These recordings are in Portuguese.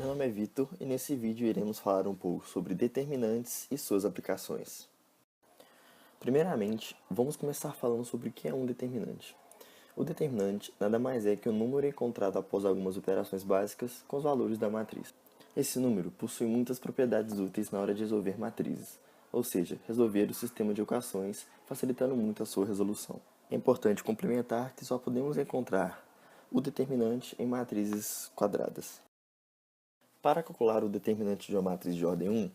Meu nome é Vitor e nesse vídeo iremos falar um pouco sobre determinantes e suas aplicações. Primeiramente, vamos começar falando sobre o que é um determinante. O determinante nada mais é que um número encontrado após algumas operações básicas com os valores da matriz. Esse número possui muitas propriedades úteis na hora de resolver matrizes, ou seja, resolver o sistema de equações, facilitando muito a sua resolução. É importante complementar que só podemos encontrar o determinante em matrizes quadradas. Para calcular o determinante de uma matriz de ordem 1,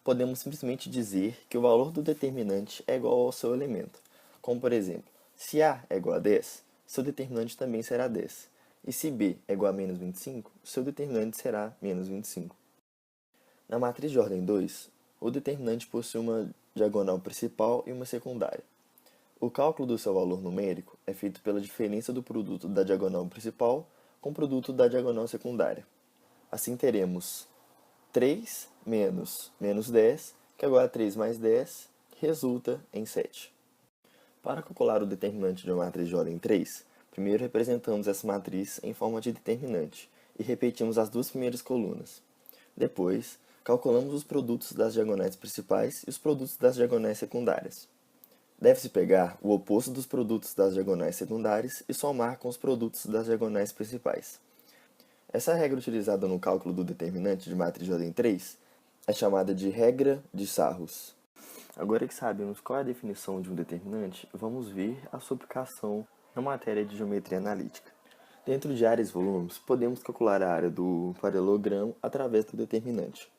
podemos simplesmente dizer que o valor do determinante é igual ao seu elemento. Como, por exemplo, se A é igual a 10, seu determinante também será 10. E se B é igual a menos 25, seu determinante será menos 25. Na matriz de ordem 2, o determinante possui uma diagonal principal e uma secundária. O cálculo do seu valor numérico é feito pela diferença do produto da diagonal principal com o produto da diagonal secundária. Assim teremos 3 menos 10, que é igual a 3 mais 10, que resulta em 7. Para calcular o determinante de uma matriz de ordem 3, primeiro representamos essa matriz em forma de determinante e repetimos as duas primeiras colunas. Depois, calculamos os produtos das diagonais principais e os produtos das diagonais secundárias. Deve-se pegar o oposto dos produtos das diagonais secundárias e somar com os produtos das diagonais principais. Essa regra utilizada no cálculo do determinante de matriz de ordem 3 é chamada de regra de Sarrus. Agora que sabemos qual é a definição de um determinante, vamos ver a sua aplicação na matéria de geometria analítica. Dentro de áreas e volumes, podemos calcular a área do paralelogramo através do determinante.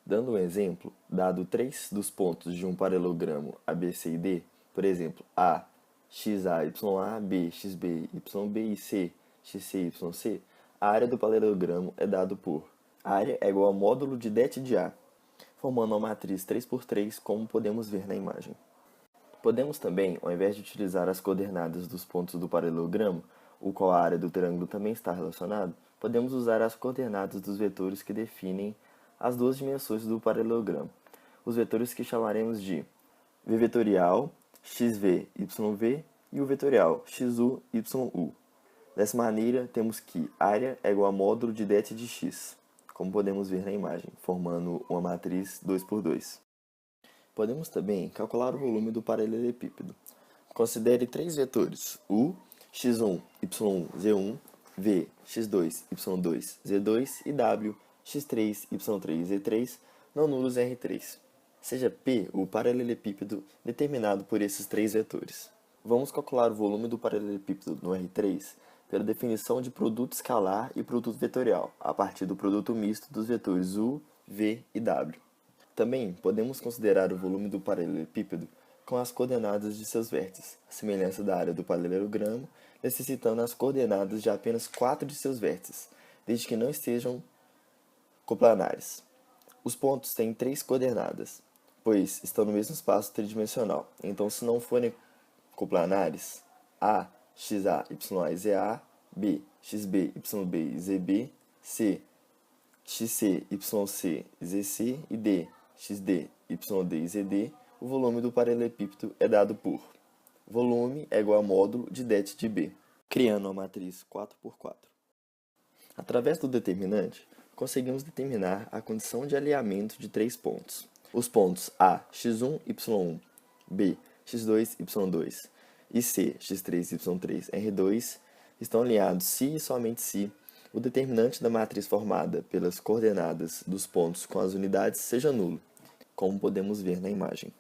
Dando um exemplo, dado 3 dos pontos de um paralelogramo ABC e D, por exemplo, A, XA, YA, B, XB, YB e C, XC, YC, a área do paralelogramo é dado por área é igual ao módulo de det de A, formando uma matriz 3×3, como podemos ver na imagem. Podemos também, ao invés de utilizar as coordenadas dos pontos do paralelogramo, o qual a área do triângulo também está relacionado, podemos usar as coordenadas dos vetores que definem as duas dimensões do paralelogramo, os vetores que chamaremos de v vetorial, xv, yv e o vetorial, xu, yu. Dessa maneira, temos que área é igual a módulo de det de x, como podemos ver na imagem, formando uma matriz 2×2. Podemos também calcular o volume do paralelepípedo. Considere três vetores, u, x1, y1, z1, v, x2, y2, z2 e w, x3, y3, z3, não nulos R3. Seja P o paralelepípedo determinado por esses três vetores. Vamos calcular o volume do paralelepípedo no R3 pela definição de produto escalar e produto vetorial, a partir do produto misto dos vetores u, v e w. Também podemos considerar o volume do paralelepípedo com as coordenadas de seus vértices, a semelhança da área do paralelogramo, necessitando as coordenadas de apenas 4 de seus vértices, desde que não estejam coplanares. Os pontos têm 3 coordenadas, pois estão no mesmo espaço tridimensional, então se não forem coplanares, A, XA, YA e ZA, B, XB, YB e ZB, C, XC, YC e ZC e D, XD, YD e ZD, o volume do paralelepípedo é dado por volume é igual a módulo de det de B, criando uma matriz 4×4. Através do determinante, conseguimos determinar a condição de alinhamento de 3 pontos. Os pontos A, x1, y1, B, x2, y2 e C, x3, y3, R2 estão alinhados se e somente se o determinante da matriz formada pelas coordenadas dos pontos com as unidades seja nulo, como podemos ver na imagem.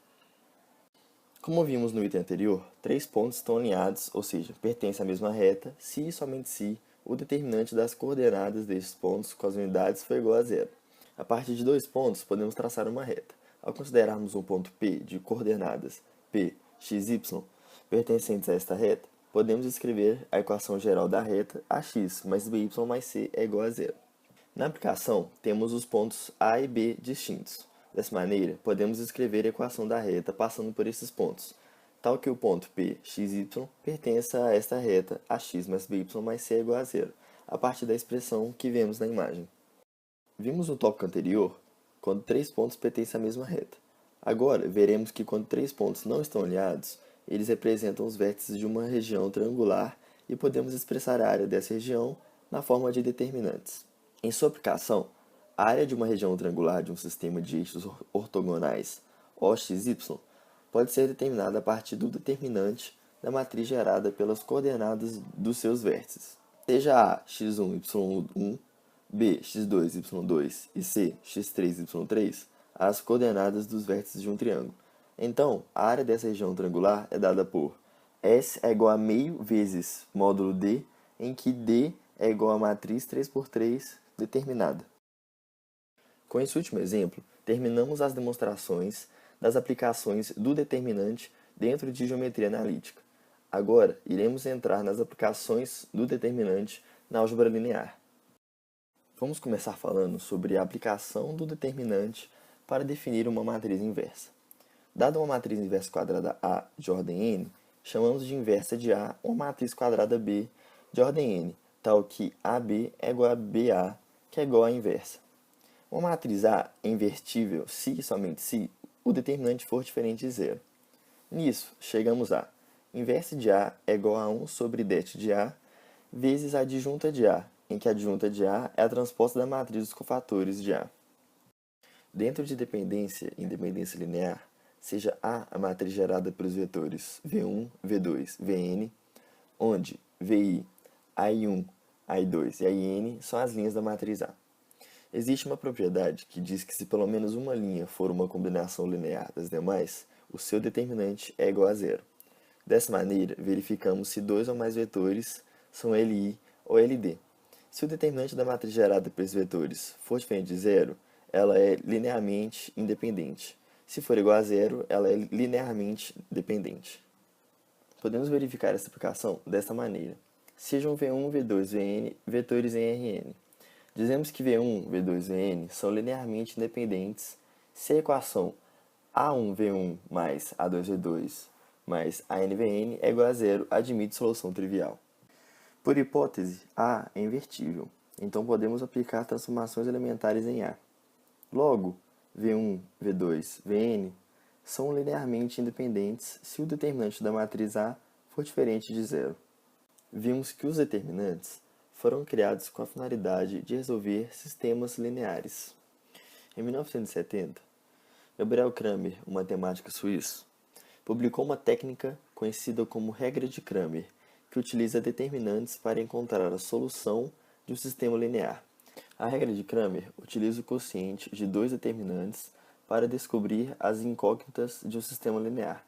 Como vimos no item anterior, 3 pontos estão alinhados, ou seja, pertencem à mesma reta, se e somente se o determinante das coordenadas destes pontos com as unidades for igual a zero. A partir de 2 pontos, podemos traçar uma reta. Ao considerarmos um ponto P de coordenadas P, x, y, pertencentes a esta reta, podemos escrever a equação geral da reta ax mais by mais c é igual a zero. Na aplicação, temos os pontos A e B distintos. Dessa maneira, podemos escrever a equação da reta passando por esses pontos, tal que o ponto P, xy, pertença a esta reta ax mais by mais c é igual a zero, a partir da expressão que vemos na imagem. Vimos no tópico anterior quando 3 pontos pertencem à mesma reta. Agora, veremos que quando 3 pontos não estão alinhados, eles representam os vértices de uma região triangular e podemos expressar a área dessa região na forma de determinantes. Em sua aplicação, A área de uma região triangular de um sistema de eixos ortogonais OXY pode ser determinada a partir do determinante da matriz gerada pelas coordenadas dos seus vértices, seja A x1, y1, B x2, y2 e C x3, y3 as coordenadas dos vértices de um triângulo. Então, a área dessa região triangular é dada por S é igual a meio vezes módulo D, em que D é igual a matriz 3×3 determinada. Com esse último exemplo, terminamos as demonstrações das aplicações do determinante dentro de geometria analítica. Agora, iremos entrar nas aplicações do determinante na álgebra linear. Vamos começar falando sobre a aplicação do determinante para definir uma matriz inversa. Dada uma matriz inversa quadrada A de ordem n, chamamos de inversa de A uma matriz quadrada B de ordem n, tal que AB é igual a BA, que é igual à inversa. Uma matriz A é invertível se e somente se o determinante for diferente de zero. Nisso, chegamos a inversa de A é igual a 1 sobre det de A vezes a adjunta de A, em que a adjunta de A é a transposta da matriz dos cofatores de A. Dentro de dependência e independência linear, seja A a matriz gerada pelos vetores V1, V2, Vn, onde Vi, AI1, AI2 e AIN são as linhas da matriz A. Existe uma propriedade que diz que se pelo menos uma linha for uma combinação linear das demais, o seu determinante é igual a zero. Dessa maneira, verificamos se dois ou mais vetores são Li ou Ld. Se o determinante da matriz gerada pelos vetores for diferente de zero, ela é linearmente independente. Se for igual a zero, ela é linearmente dependente. Podemos verificar essa aplicação desta maneira. Sejam V1, V2, Vn vetores em Rn. Dizemos que V1, V2, Vn são linearmente independentes se a equação A1V1 mais A2V2 mais ANVN é igual a zero, admite solução trivial. Por hipótese, A é invertível, então podemos aplicar transformações elementares em A. Logo, V1, V2, Vn são linearmente independentes se o determinante da matriz A for diferente de zero. Vimos que os determinantes foram criados com a finalidade de resolver sistemas lineares. Em 1970, Gabriel Cramer, um matemático suíço, publicou uma técnica conhecida como regra de Cramer, que utiliza determinantes para encontrar a solução de um sistema linear. A regra de Cramer utiliza o quociente de dois determinantes para descobrir as incógnitas de um sistema linear.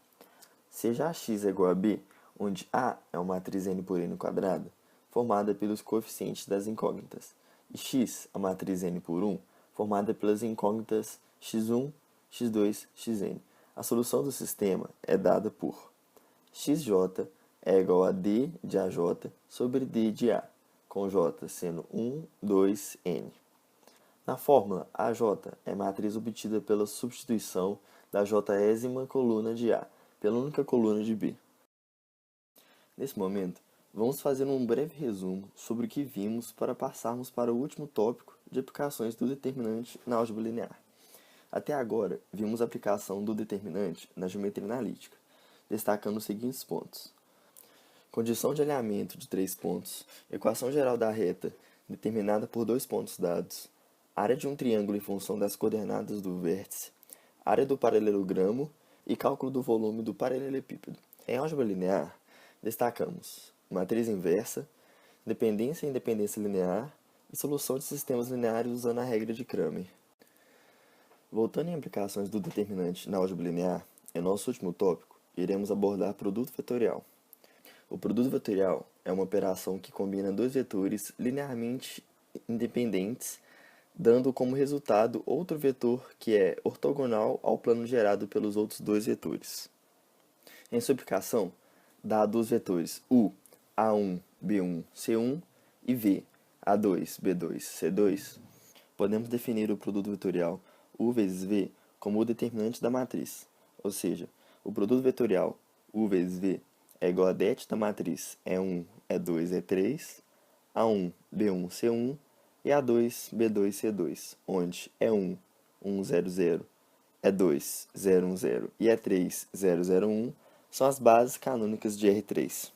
Seja Ax é igual a B, onde A é uma matriz n por n quadrada, formada pelos coeficientes das incógnitas, e X, a matriz n por 1, formada pelas incógnitas x1, x2, xn. A solução do sistema é dada por xj é igual a d de AJ sobre d de A, com J sendo 1, 2, n. Na fórmula, AJ é a matriz obtida pela substituição da jésima coluna de A pela única coluna de B. Nesse momento, vamos fazer um breve resumo sobre o que vimos para passarmos para o último tópico de aplicações do determinante na álgebra linear. Até agora, vimos a aplicação do determinante na geometria analítica, destacando os seguintes pontos. Condição de alinhamento de 3 pontos, equação geral da reta determinada por 2 pontos dados, área de um triângulo em função das coordenadas do vértice, área do paralelogramo e cálculo do volume do paralelepípedo. Em álgebra linear, destacamos matriz inversa, dependência e independência linear e solução de sistemas lineares usando a regra de Cramer. Voltando em aplicações do determinante na álgebra linear, em nosso último tópico, iremos abordar produto vetorial. O produto vetorial é uma operação que combina dois vetores linearmente independentes, dando como resultado outro vetor que é ortogonal ao plano gerado pelos outros dois vetores. Em sua aplicação, dado os vetores U, A1, B1, C1 e V, A2, B2, C2, podemos definir o produto vetorial U vezes V como o determinante da matriz, ou seja, o produto vetorial U vezes V é igual a det da matriz E1, E2, E3, A1, B1, C1 e A2, B2, C2, onde E1, 1, 0, 0, E2, 0, 1, 0 e E3, 0, 0, 1 são as bases canônicas de R3.